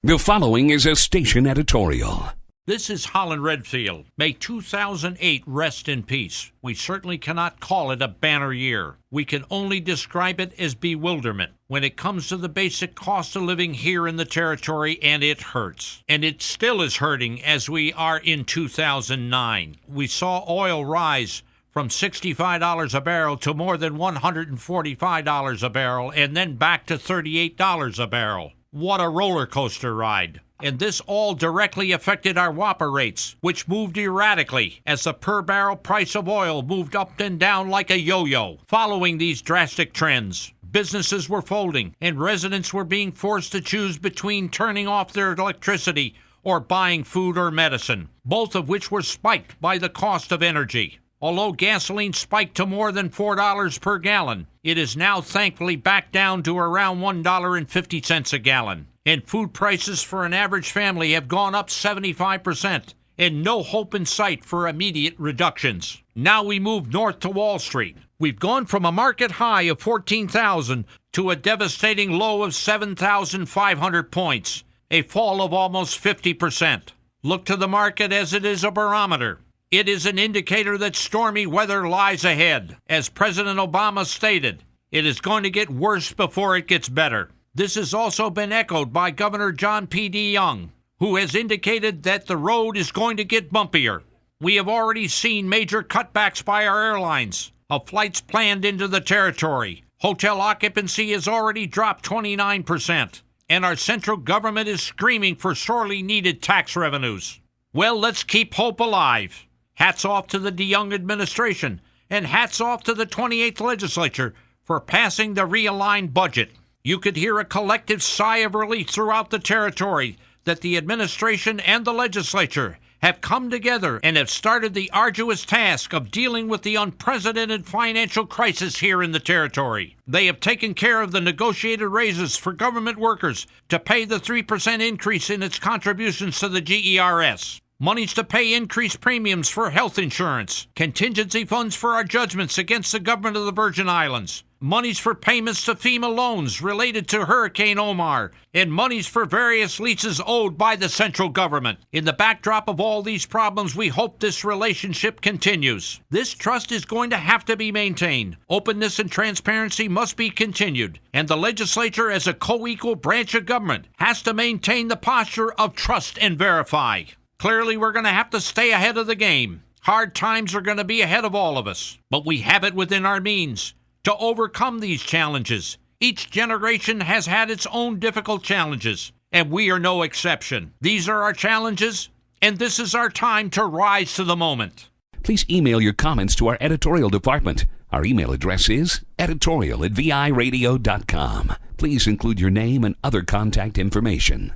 The following is a station editorial. This is Holland Redfield. May 2008 rest in peace. We certainly cannot call it a banner year. We can only describe it as bewilderment when it comes to the basic cost of living here in the territory, and it hurts. And it still is hurting as we are in 2009. We saw oil rise from $65 a barrel to more than $145 a barrel, and then back to $38 a barrel. What a roller coaster ride. And this all directly affected our WAPA rates, which moved erratically as the per barrel price of oil moved up and down like a yo-yo. Following these drastic trends, businesses were folding and residents were being forced to choose between turning off their electricity or buying food or medicine, both of which were spiked by the cost of energy. Although gasoline spiked to more than $4 per gallon, it is now thankfully back down to around $1.50 a gallon. And food prices for an average family have gone up 75%, and no hope in sight for immediate reductions. Now we move north to Wall Street. We've gone from a market high of 14,000 to a devastating low of 7,500 points, a fall of almost 50%. Look to the market as it is a barometer. It is an indicator that stormy weather lies ahead. As President Obama stated, it is going to get worse before it gets better. This has also been echoed by Governor John P. DeYoung, who has indicated that the road is going to get bumpier. We have already seen major cutbacks by our airlines of flights planned into the territory. Hotel occupancy has already dropped 29%, and our central government is screaming for sorely needed tax revenues. Well, let's keep hope alive. Hats off to the DeYoung administration, and hats off to the 28th legislature for passing the realigned budget. You could hear a collective sigh of relief throughout the territory that the administration and the legislature have come together and have started the arduous task of dealing with the unprecedented financial crisis here in the territory. They have taken care of the negotiated raises for government workers to pay the 3% increase in its contributions to the GERS. Monies to pay increased premiums for health insurance, contingency funds for our judgments against the government of the Virgin Islands, monies for payments to FEMA loans related to Hurricane Omar, and monies for various leases owed by the central government. In the backdrop of all these problems, we hope this relationship continues. This trust is going to have to be maintained. Openness and transparency must be continued, and the legislature, as a co-equal branch of government, has to maintain the posture of trust and verify. Clearly, we're going to have to stay ahead of the game. Hard times are going to be ahead of all of us, but we have it within our means to overcome these challenges. Each generation has had its own difficult challenges, and we are no exception. These are our challenges, and this is our time to rise to the moment. Please email your comments to our editorial department. Our email address is editorial@viradio.com. Please include your name and other contact information.